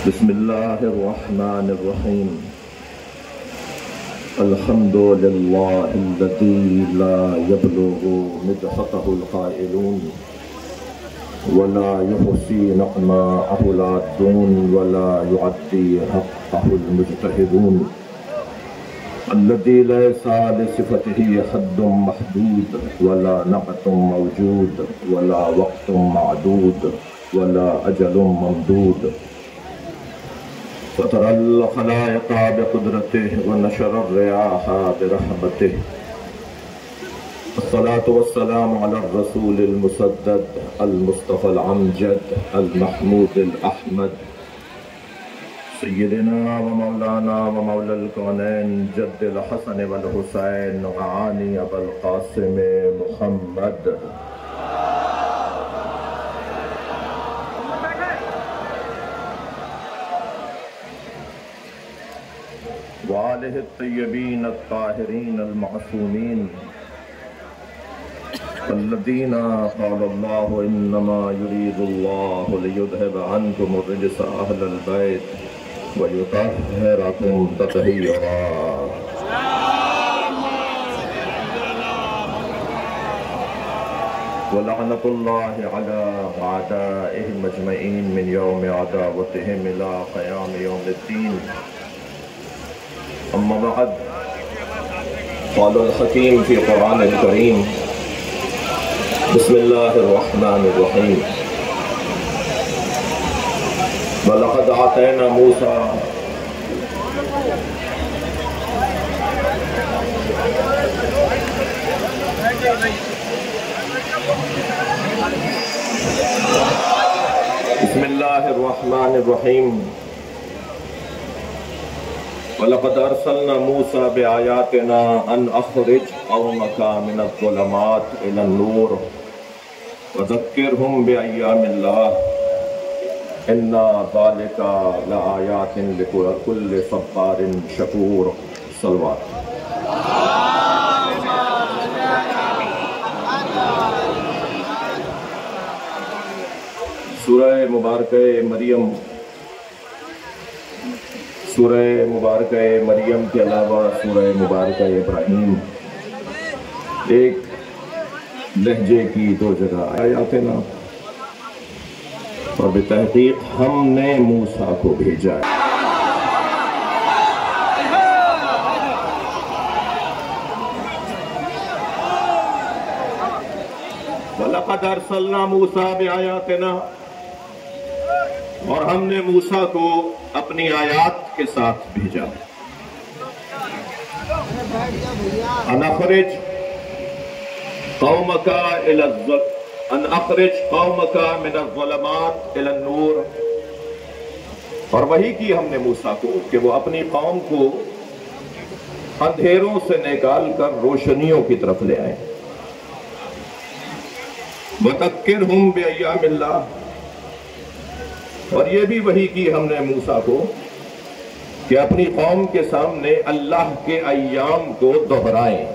بسم الله الرحمن الرحيم. الحمد لله الذي لا يبلغ مدحته القائلون ولا يحصي نعماءه العادون ولا يعدي حقه المجتهدون، الذي ليس لصفته حد محدود ولا نعت موجود ولا وقت معدود ولا أجل ممدود، فطر الخلائق بقدرته ونشر الرياح برحمته. الصلاة والسلام على الرسول المسدد المصطفى الأمجد المحمود الأحمد سيدنا ومولانا ومولى الكونين جد الحسن والحسين وعاني أبا القاسم محمد وآله الطيبين الطاهرين المعصومين الذين قال الله إنما يريد الله ليذهب عنكم الرجس أهل البيت ويطهركم تطهيرا. ولعنة الله على أعدائهم أجمعين من يوم عداوتهم إلى قيام يوم الدين. أما بعد، قال الحكيم في قرآن الكريم: بسم الله الرحمن الرحيم. ولقد آتينا موسى بسم الله الرحمن الرحيم. وَلَقَدْ أَرْسَلْنَا مُوسَى بِآيَاتِنَا أَنْ أَخْرِجْ قَوْمَكَ مِنَ الظُّلُمَاتِ إِلَى النُّورِ وَذَكِّرْهُمْ بِأَيَّامِ اللَّهِ إِنَّ ذَلِكَ لَآيَاتٍ لِكُلِّ صَبَّارٍ شَكُورٍ. صلوات. سورہ مبارکہ مریم کے علاوہ سورہ مبارکہ ابراہیم ایک لہجے کی دو جگہ آیات ہیں نا، اور بتحقیق ہم نے موسیٰ کو بھیجا ہے. وَلَقَدْ أَرْسَلْنَا مُوسَىٰ بِآيَاتِنَا، اور ہم نے موسیٰ کو اپنی آیات کے ساتھ بھیجا. ان اخرج قومک من الظلمات الى النور، اور وہی کی ہم نے موسیٰ کو کہ وہ اپنی قوم کو اندھیروں سے نکال کر روشنیوں کی طرف لے آئیں. وَذَكِّرْهُمْ بِأَيَّامِ اللَّهِ، اور یہ بھی وحی کی ہم نے موسیٰ کو کہ اپنی قوم کے سامنے اللہ کے ایام کو دہرائیں.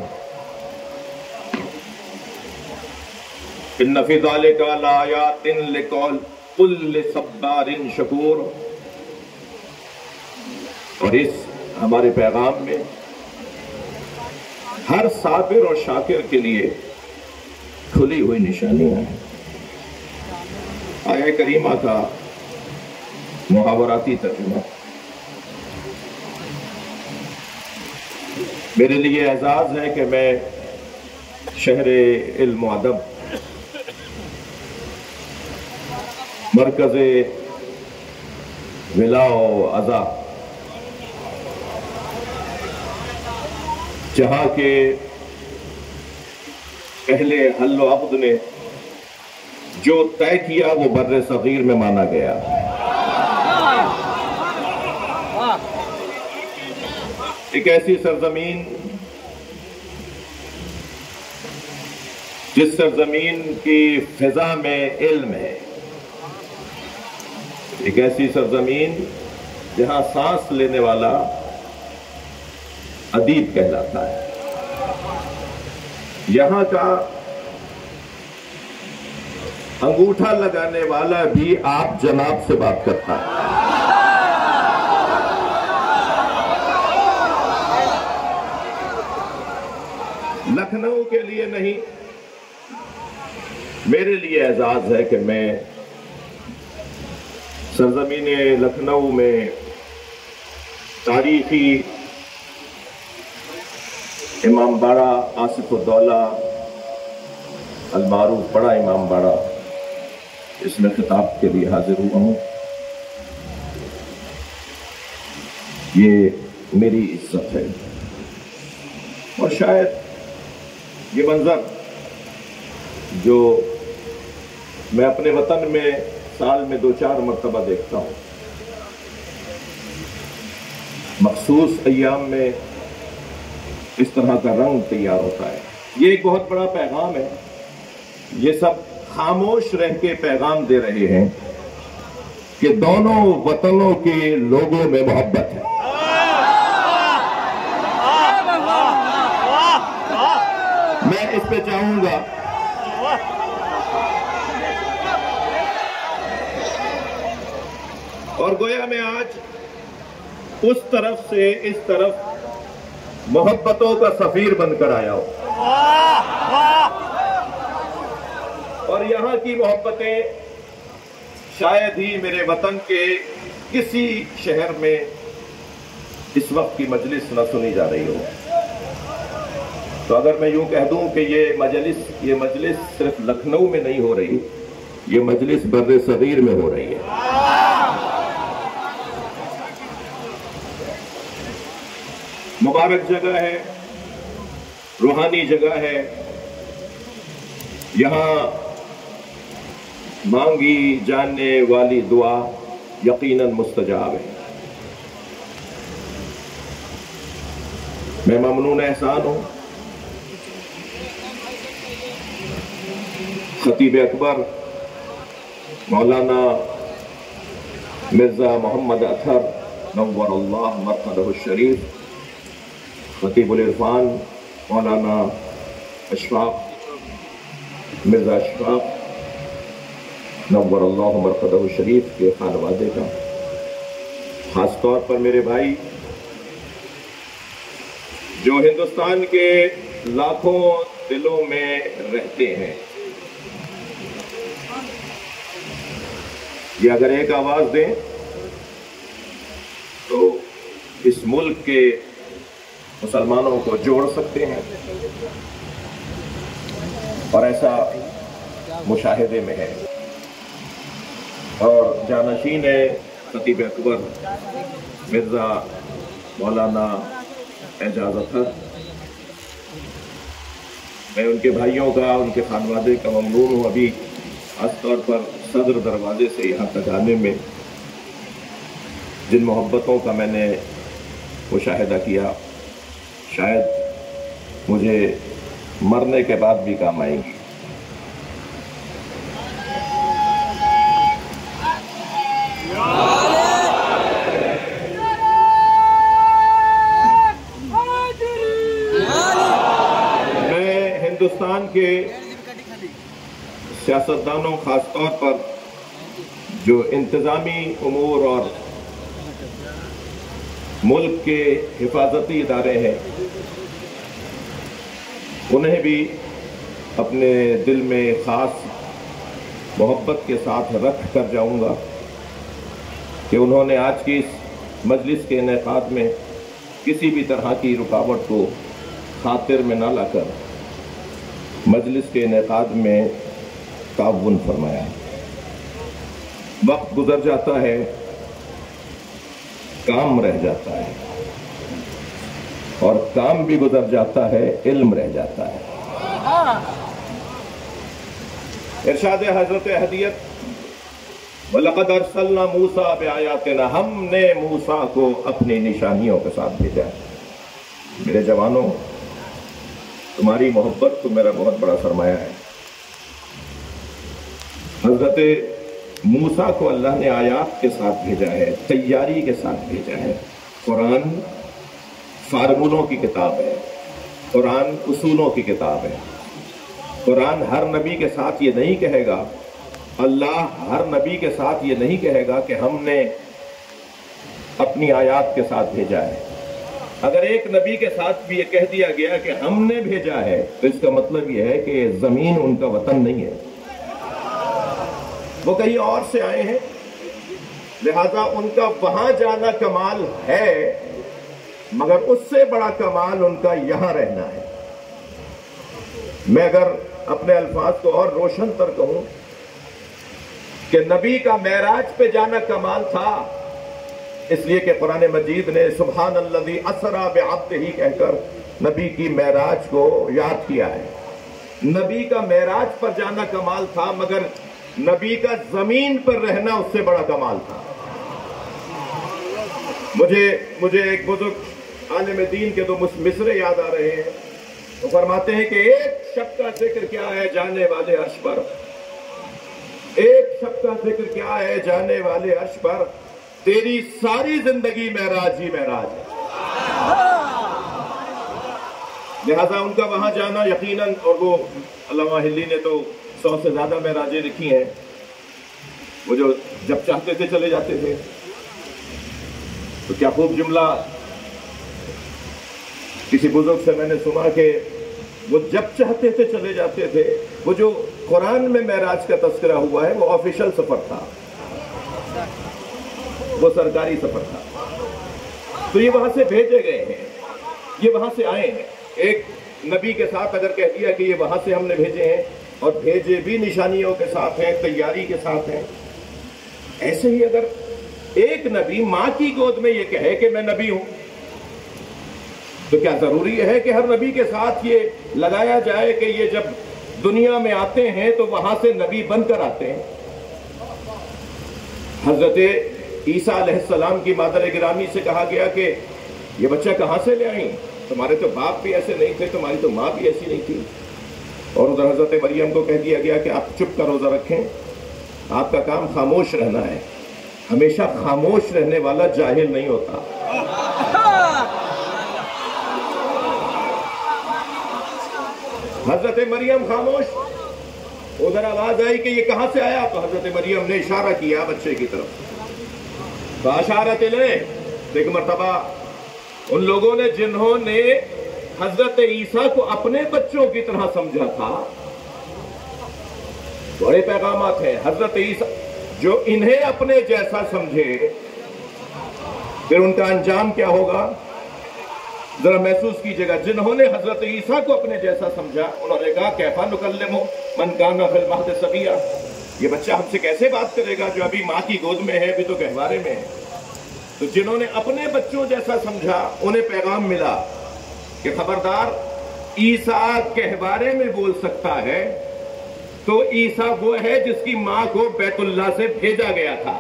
إِنَّ فِي ذَلِكَ لَآيَاتٍ لِكُلِّ صَبَّارٍ شَكُورٍ، اور اس ہمارے پیغام میں ہر صابر اور شاکر کے لیے کھلی ہوئی نشانیاں ہیں. آیہ کریمہ کا محاوراتی ترجمہ. میرے لیے اعزاز ہے کہ میں شہر علم و ادب مرکز ولا و ازا، جہاں کے اہل حل و عقد نے جو طے کیا وہ بر صغیر میں مانا گیا. ایک ایسی سرزمین جس سرزمین کی فضا میں علم ہے، ایک ایسی سرزمین جہاں سانس لینے والا ادیب کہلاتا ہے. یہاں کا انگوٹھا لگانے والا بھی آپ جناب سے بات کرتا ہے. لیے نہیں، میرے لیے اعزاز ہے کہ میں سرزمین لکھنؤ میں تاریخی امام باڑہ آصف الدولہ المعروف بڑا امام باڑہ، اس میں خطاب کے لیے حاضر ہوا ہوں۔ یہ میری عزت ہے، اور شاید یہ منظر جو میں اپنے وطن میں سال میں 2-4 مرتبہ دیکھتا ہوں، مخصوص ایام میں اس طرح کا رنگ تیار ہوتا ہے، یہ ایک بہت بڑا پیغام ہے۔ یہ سب خاموش رہ کے پیغام دے رہے ہیں کہ دونوں وطنوں کے لوگوں میں محبت ہے۔ میں اس پہ چاہوں گا اور گویا میں آج اس طرف سے اس طرف محبتوں کا سفیر بن کر آیا ہوں، اور یہاں کی محبتیں شاید ہی میرے وطن کے کسی شہر میں اس وقت کی مجلس نہ سنی جا رہی ہو۔ تو اگر میں یوں کہہ دوں کہ یہ مجلس صرف لکھنؤ میں نہیں ہو رہی، یہ مجلس بر صغیر میں ہو رہی ہے۔ مبارک جگہ ہے، روحانی جگہ ہے، یہاں مانگی جانے والی دعا یقیناً مستجاب ہے۔ میں ممنون احسان ہوں خطیب اکبر مولانا مرزا محمد اطہر نور اللہ مرقدہ الشریف، خطیب العرفان مولانا اشفاق مرزا اشفاق نور اللہ مرقدہ الشریف کے خانوادے کا، خاص طور پر میرے بھائی جو ہندوستان کے لاکھوں دلوں میں رہتے ہیں، یہ اگر ایک آواز دیں تو اس ملک کے مسلمانوں کو جوڑ سکتے ہیں، اور ایسا مشاہدے میں ہے۔ اور جانشین ہے خطیب اکبر مرزا مولانا اعجاز اطہر، میں ان کے بھائیوں کا، ان کے خانوادے کا ممنون ہوں۔ ابھی خاص طور پر صدر دروازے سے یہاں تک آنے میں جن محبتوں کا میں نے مشاہدہ کیا، شاید مجھے مرنے کے بعد بھی کام آئیں گی۔ میں ہندوستان کے سیاستدانوں، خاص طور پر جو انتظامی امور اور ملک کے حفاظتی ادارے ہیں، انہیں بھی اپنے دل میں خاص محبت کے ساتھ رکھ کر جاؤں گا کہ انہوں نے آج کی اس مجلس کے انعقاد میں کسی بھی طرح کی رکاوٹ کو خاطر میں نہ لا کر مجلس کے انعقاد میں تعاون فرمایا۔ وقت گزر جاتا ہے، کام رہ جاتا ہے، اور کام بھی گزر جاتا ہے، علم رہ جاتا ہے۔ ارشاد حضرت احدیت وَلَقَدْ أَرْسَلْنَا مُوسَىٰ بِآيَاتِنَا، ہم نے موسیٰ کو اپنی نشانیوں کے ساتھ بھیجا ہے۔ میرے جوانوں، تمہاری محبت تو میرا بہت بڑا سرمایہ ہے۔ حضرت موسیٰ کو اللہ نے آیات کے ساتھ بھیجا ہے، تیاری کے ساتھ بھیجا ہے۔ قرآن فارمولوں کی کتاب ہے، قرآن اصولوں کی کتاب ہے۔ قرآن ہر نبی کے ساتھ یہ نہیں کہے گا، اللہ ہر نبی کے ساتھ یہ نہیں کہے گا کہ ہم نے اپنی آیات کے ساتھ بھیجا ہے۔ اگر ایک نبی کے ساتھ بھی یہ کہہ دیا گیا کہ ہم نے بھیجا ہے تو اس کا مطلب یہ ہے کہ زمین ان کا وطن نہیں ہے، وہ کہیں اور سے آئے ہیں، لہذا ان کا وہاں جانا کمال ہے، مگر اس سے بڑا کمال ان کا یہاں رہنا ہے۔ میں اگر اپنے الفاظ کو اور روشن تر کہوں کہ نبی کا معراج پہ جانا کمال تھا، اس لیے کہ قرآن مجید نے سبحان الذی اسری بعبدہ کہہ کر نبی کی معراج کو یاد کیا ہے۔ نبی کا معراج پر جانا کمال تھا، مگر نبی کا زمین پر رہنا اس سے بڑا کمال تھا۔ مجھے ایک بزرگ عالم دین کے دو مصرے یاد آ رہے ہیں۔ وہ فرماتے ہیں کہ ایک شب کا ذکر کیا ہے جانے والے عرش پر، ایک شب کا ذکر کیا ہے جانے والے عرش پر، تیری ساری زندگی معراج ہی معراج ہے۔ لہذا ان کا وہاں جانا یقیناً، اور وہ علامہ حلی نے تو 100 سے زیادہ معراجیں لکھی ہیں، وہ جو جب چاہتے تھے چلے جاتے تھے۔ تو کیا خوب جملہ کسی بزرگ سے میں نے سنا کہ وہ جب چاہتے تھے چلے جاتے تھے۔ وہ جو قرآن میں معراج کا تذکرہ ہوا ہے وہ آفیشل سفر تھا، وہ سرکاری سفر تھا۔ تو یہ وہاں سے بھیجے گئے ہیں، یہ وہاں سے آئے ہیں۔ ایک نبی کے ساتھ اگر کہہ دیا کہ یہ وہاں سے ہم نے بھیجے ہیں، اور بھیجے بھی نشانیوں کے ساتھ ہیں، تیاری کے ساتھ ہیں، ایسے ہی اگر ایک نبی ماں کی گود میں یہ کہے کہ میں نبی ہوں، تو کیا ضروری ہے کہ ہر نبی کے ساتھ یہ لگایا جائے کہ یہ جب دنیا میں آتے ہیں تو وہاں سے نبی بن کر آتے ہیں؟ حضرت عیسیٰ علیہ السلام کی مادر گرامی سے کہا گیا کہ یہ بچہ کہاں سے لے آئیں؟ تمہارے تو باپ بھی ایسے نہیں تھے، تمہاری تو ماں بھی ایسی نہیں تھی۔ اور ادھر حضرت مریم کو کہہ دیا گیا کہ آپ چپ کا روزہ رکھیں، آپ کا کام خاموش رہنا ہے۔ ہمیشہ خاموش رہنے والا جاہل نہیں ہوتا۔ حضرت مریم خاموش، ادھر آواز آئی کہ یہ کہاں سے آیا؟ تو حضرت مریم نے اشارہ کیا بچے کی طرف، فاشارت الیہ۔ ایک مرتبہ ان لوگوں نے جنہوں نے حضرت عیسیٰ کو اپنے بچوں کی طرح سمجھا تھا، بڑے پیغامات ہیں۔ حضرت عیسیٰ جو انہیں اپنے جیسا سمجھے، پھر ان کا انجام کیا ہوگا ذرا محسوس کیجئے گا۔ جنہوں نے حضرت عیسیٰ کو اپنے جیسا سمجھا، انہوں نے کہا کیفا نکلم من کان فی المہد صبیا، یہ بچہ ہم سے کیسے بات کرے گا جو ابھی ماں کی گود میں ہے، ابھی تو گہوارے میں ہے۔ تو جنہوں نے اپنے بچوں جیسا سمجھا، انہیں پیغام ملا کہ خبردار، عیسیٰ گہوارے میں بول سکتا ہے تو عیسیٰ وہ ہے جس کی ماں کو بیت اللہ سے بھیجا گیا تھا،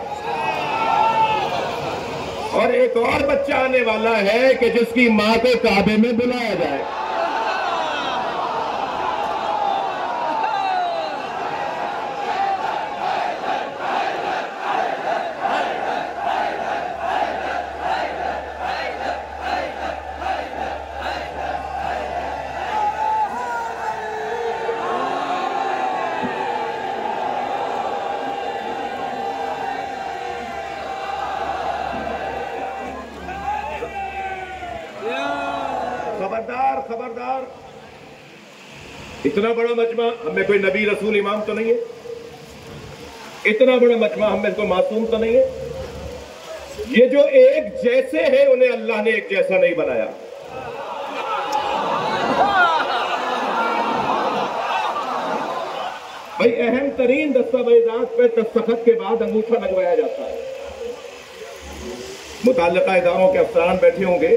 اور ایک اور بچہ آنے والا ہے کہ جس کی ماں کو کعبے میں بلایا جائے۔ خبردار، اتنا بڑا مجمع، ہم میں کوئی نبی رسول امام تو نہیں ہے، اتنا بڑا مجمع ہم میں کوئی معصوم تو نہیں ہے۔ یہ جو ایک جیسے ہیں انہیں اللہ نے ایک جیسا نہیں بنایا۔ بھائی اہم ترین دستاویزات پہ دستخط کے بعد انگوٹھا لگوایا جاتا ہے۔ متعلقہ اداروں کے افسران بیٹھے ہوں گے،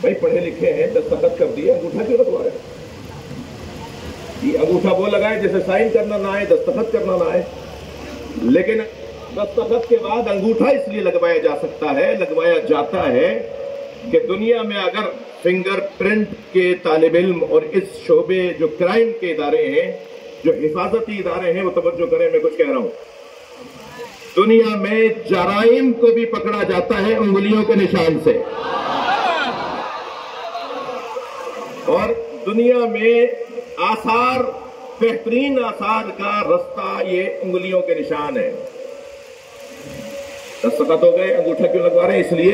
بھائی پڑھے لکھے ہیں، دستخط کر دیے، انگوٹھا کیوں لگوایا؟ یہ انگوٹھا وہ لگائے جیسے سائن کرنا نہ آئے، دستخط کرنا نہ آئے، لیکن دستخط کے بعد انگوٹھا اس لیے لگوایا جا سکتا ہے، لگوایا جاتا ہے کہ دنیا میں اگر فنگر پرنٹ کے طالب علم اور اس شعبے جو کرائم کے ادارے ہیں، جو حفاظتی ادارے ہیں، وہ توجہ کریں، میں کچھ کہہ رہا ہوں، دنیا میں جرائم کو بھی پکڑا جاتا ہے انگلیوں کے نشان سے، اور دنیا میں آثار، بہترین آثار کا رستہ یہ انگلیوں کے نشان ہے۔ دستخط ہو گئے، انگوٹھا کیوں لگوا رہے ہیں؟ اس لیے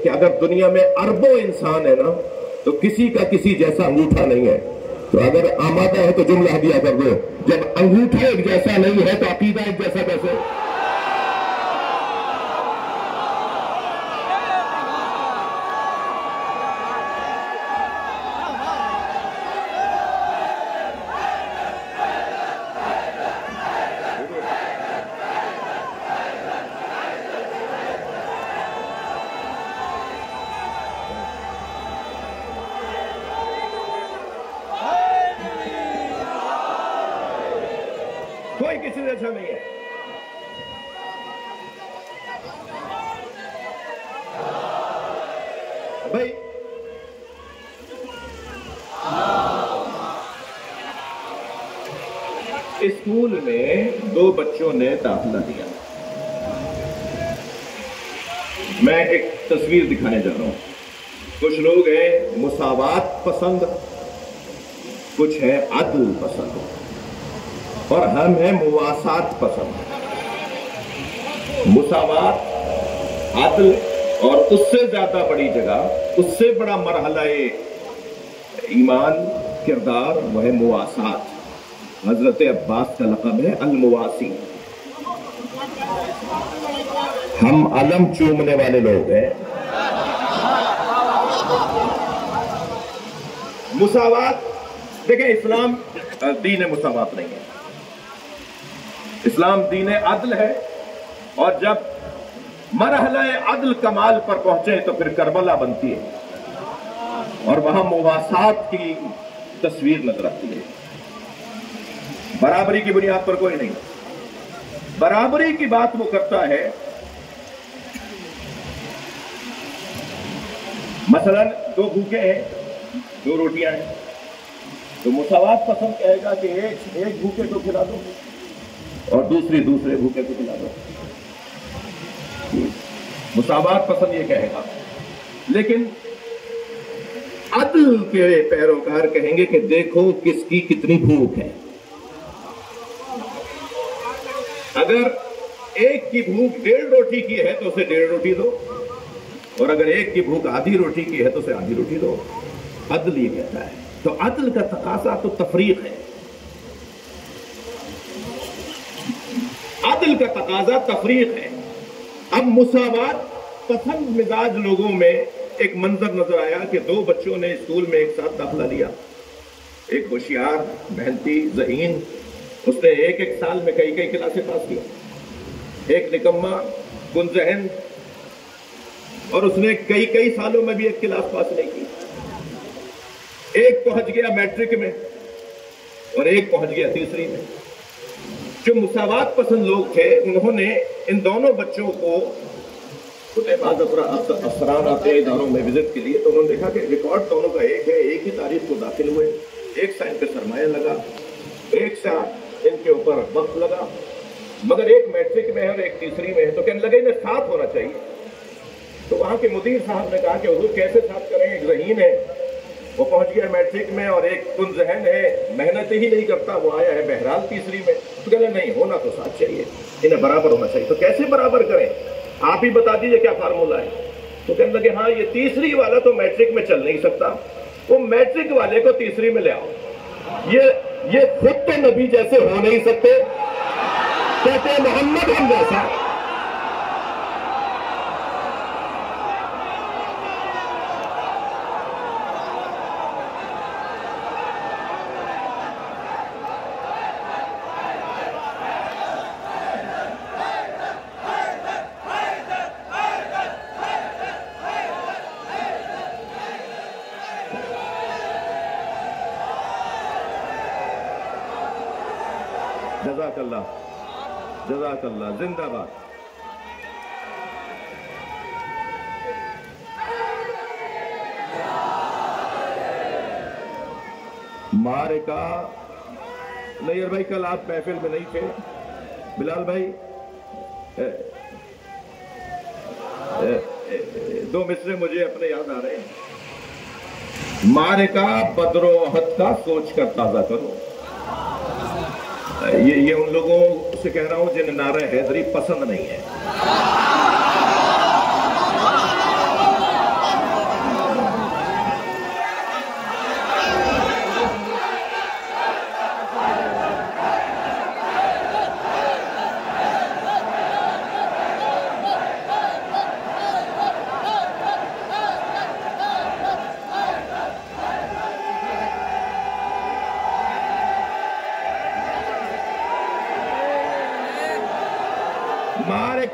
کہ اگر دنیا میں اربوں انسان ہے نا تو کسی کا کسی جیسا انگوٹھا نہیں ہے. تو اگر آمادہ ہے تو جملہ دیا کر دو, جب انگوٹھا ایک جیسا نہیں ہے تو عقیدہ ایک جیسا کیسے؟ کوئی کسی جیسا نہیں ہے. بھائی اسکول میں 2 بچوں نے داخلہ دیا. میں ایک تصویر دکھانے جا رہا ہوں. کچھ لوگ ہیں مساوات پسند, کچھ ہیں عدل پسند, اور ہم ہیں مواسات پسند. مساوات, عدل, اور اس سے زیادہ بڑی جگہ, اس سے بڑا مرحلہ ایمان کردار وہ ہے مواسات. حضرت عباس کا لقب ہے المواسی. ہم علم چومنے والے لوگ ہیں. مساوات دیکھیں, اسلام دین مساوات نہیں ہے. اسلام دین عدل ہے, اور جب مرحلہ عدل کمال پر پہنچے تو پھر کربلا بنتی ہے, اور وہاں مواسات کی تصویر نظر آتی ہے. برابری کی بنیاد پر کوئی نہیں. برابری کی بات وہ کرتا ہے, مثلا 2 بھوکے ہیں, 2 روٹیاں ہیں, تو مساوات پسند کہے گا کہ ایک بھوکے کو کھلا دو اور دوسرے بھوکے کو کھلا دو. مساوات پسند یہ کہے گا. لیکن عدل کے پیروکار کہیں گے کہ دیکھو کس کی کتنی بھوک ہے. اگر ایک کی بھوک 1.5 روٹی کی ہے تو اسے 1.5 روٹی دو, اور اگر ایک کی بھوک آدھی روٹی کی ہے تو اسے آدھی روٹی دو. عدل یہ کہتا ہے. تو عدل کا تقاضا تو تفریق ہے. عدل کا تقاضا تفریق ہے. اب مساوات پسند مزاج لوگوں میں ایک منظر نظر آیا کہ 2 بچوں نے اسکول میں ایک ساتھ داخلہ لیا. ایک ہوشیار, محنتی, ذہین, اس نے ایک سال میں کئی کلاسیں پاس کیا. ایک نکما, کن ذہن, اور اس نے کئی سالوں میں بھی ایک کلاس پاس نہیں کی. ایک پہنچ گیا میٹرک میں اور ایک پہنچ گیا تیسری میں. جو مساوات پسند لوگ تھے انہوں نے ان دونوں بچوں کو, بعض افسران آتے ہیں اداروں میں وزٹ کے لیے, تو انہوں نے دیکھا کہ ریکارڈ دونوں کا ایک ہے, ایک ہی تاریخ کو داخل ہوئے, ایک سا ان پہ سرمایہ لگا, ایک سا ان کے اوپر وقت لگا, مگر ایک میٹرک میں ہے اور ایک تیسری میں ہے. تو کہنے لگے انہیں ساتھ ہونا چاہیے. تو وہاں کے مدیر صاحب نے کہا کہ حضور کیسے ساتھ کریں, ایک ذہین ہے وہ پہنچ گیا میٹرک میں, اور ایک کن ذہن ہے محنت ہی نہیں کرتا وہ آیا ہے بہرحال تیسری میں. تو کہنے نہیں, ہونا تو ساتھ چاہیے, انہیں برابر ہونا چاہیے. تو کیسے برابر کریں, آپ ہی بتا دیجئے کیا فارمولہ ہے. تو کہنے لگے ہاں یہ تیسری والا تو میٹرک میں چل نہیں سکتا, وہ میٹرک والے کو تیسری میں لے آؤ. یہ خود تو نبی جیسے ہو نہیں سکتے, کہتے محمد ہم جیسا. جزاک اللہ, جزاک اللہ, زندہ باد. مارکا نیئر بھائی کل آپ محفل میں نہیں تھے. بلال بھائی 2 مصرے مجھے اپنے یاد آ رہے ہیں. مارکا بدر و احد کا سوچ کر تازہ کرو. یہ ان لوگوں سے کہہ رہا ہوں جنہیں نعرہ حیدری پسند نہیں ہے.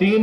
3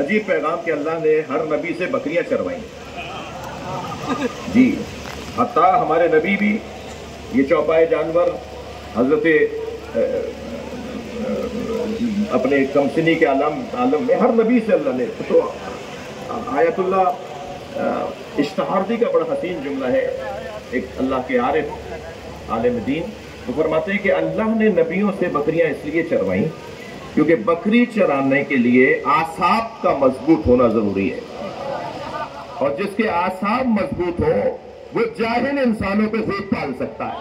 عجیب پیغام کہ اللہ نے ہر نبی سے بکریاں چروائی جی، حتیٰ ہمارے نبی بھی یہ چوپائے جانور حضرت اپنے کمسنی کے عالم میں ہر نبی سے اللہ نے تو آیت اللہ اشتہاردی کا بڑا حسین جملہ ہے، ایک اللہ کے عارف عالم دین تو فرماتے ہیں کہ اللہ نے نبیوں سے بکریاں اس لیے چروائیں کیونکہ بکری چرانے کے لیے اعصاب کا مضبوط ہونا ضروری ہے، اور جس کے اعصاب مضبوط ہو وہ جاہل انسانوں کو خود پال سکتا ہے۔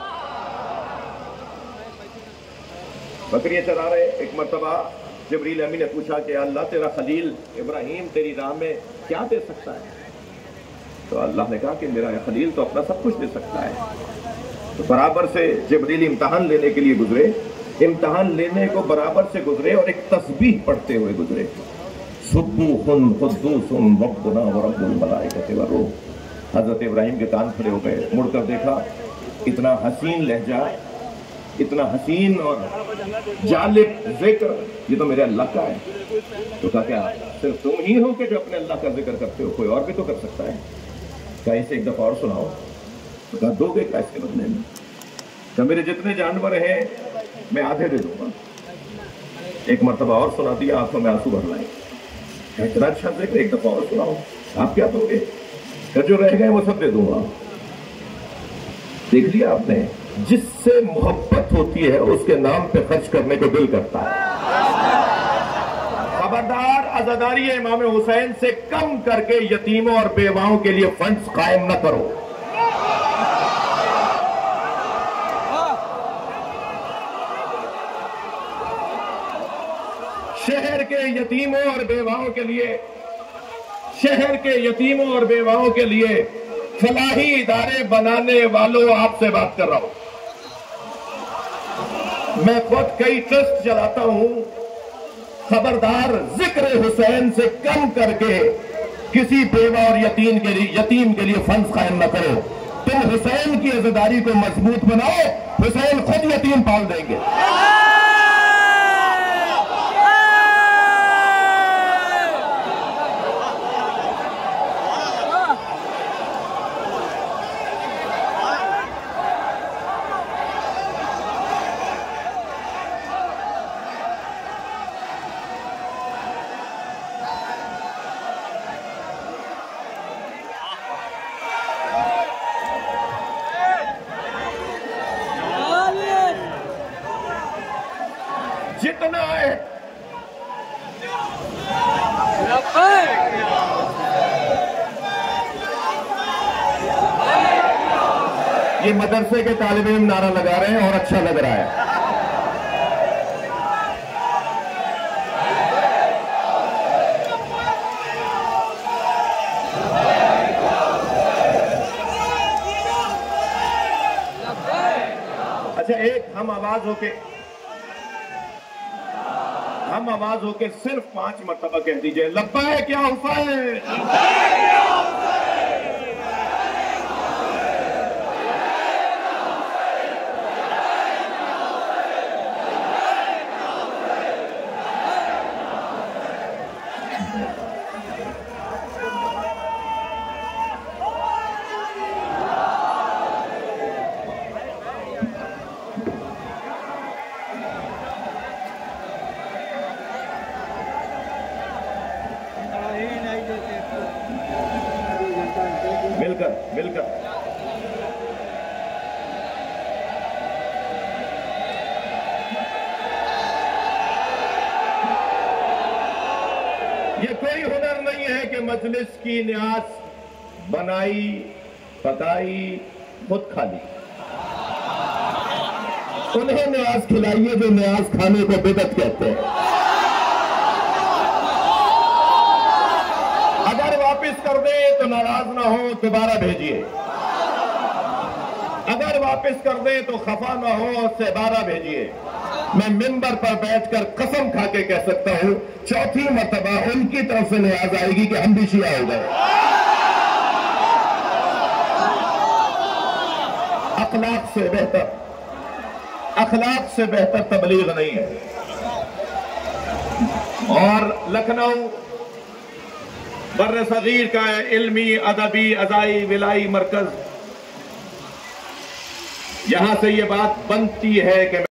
بکریاں چرا رہے، ایک مرتبہ جبریل امین نے پوچھا کہ اللہ تیرا خلیل ابراہیم تیری راہ میں کیا دے سکتا ہے؟ تو اللہ نے کہا کہ میرا خلیل تو اپنا سب کچھ دے سکتا ہے۔ تو برابر سے جبریل امتحان لینے کے لیے گزرے، امتحان لینے کو برابر سے گزرے اور ایک تسبیح پڑھتے ہوئے گزرے، سبوح قدوس ربنا ورب الملائکۃ والروح۔ حضرت ابراہیم کے کان کھڑے ہو گئے، مڑ کر دیکھا، اتنا حسین لہجہ، اتنا حسین اور جالب ذکر، یہ تو میرے اللہ کا ہے۔ تو کہا کیا صرف تم ہی ہو کہ جو اپنے اللہ کا ذکر کرتے ہو؟ کوئی اور بھی تو کر سکتا ہے۔ کہا اسے ایک دفعہ اور سناؤ۔ تو کہا دو گے کیا اس کے بدلے میں؟ کہ میرے جتنے جانور ہیں میں آدھے دے دوں گا۔ ایک مرتبہ اور سنا دیا، آنکھوں میں آنسو بھر لائے۔ اتنا اچھا ذکر، ایک دفعہ اور سناؤ۔ آپ کیا دو گے؟ کہ جو رہ گئے وہ سب دے دوں گا۔ دیکھ لیا آپ نے، جس سے محبت ہوتی ہے اس کے نام پہ خرچ کرنے کو دل کرتا ہے۔ خبردار عزاداری امام حسین سے کم کر کے یتیموں اور بیواؤں کے لیے فنڈز قائم نہ کرو۔ شہر کے یتیموں اور بیواؤں کے لیے، شہر کے یتیموں اور بیواؤں کے لیے فلاحی ادارے بنانے والوں، آپ سے بات کر رہا ہوں۔ میں خود کئی ٹرسٹ چلاتا ہوں، خبردار ذکر حسین سے کم کر کے کسی بیوہ اور یتیم کے لیے فنڈز قائم نہ کرو۔ تم حسین کی عزاداری کو مضبوط بناؤ، حسین خود یتیم پال دیں گے۔ جتنا ہے یہ مدرسے کے طالب علم نعرہ لگا رہے ہیں اور اچھا لگ رہا ہے۔ اچھا، ایک ہم آواز ہو کے صرف 5 مرتبہ کہہ دیجئے، لبیک یا حسین۔ مل کر یہ کوئی ہنر نہیں ہے کہ مجلس کی نیاز بنائی پکائی خود کھا لی۔ انہیں نیاز کھلائیے جو نیاز کھانے کو بدعت کہتے ہیں۔ اگر واپس کر دے تو ناراض نہ ہو، دوبارہ بھیجیے۔ اگر واپس کر دے تو خفا نہ ہو، دوبارہ بھیجیے۔ میں منبر پر بیٹھ کر قسم کھا کے کہہ سکتا ہوں، چوتھی مرتبہ ان کی طرف سے نیاز آئے گی کہ ہم بھی شیعہ ہو گئے۔ اخلاق سے بہتر تبلیغ نہیں ہے۔ اور بر صغیر کا علمی ادبی ازائی ولائی مرکز. یہاں سے یہ بات بنتی ہے کہ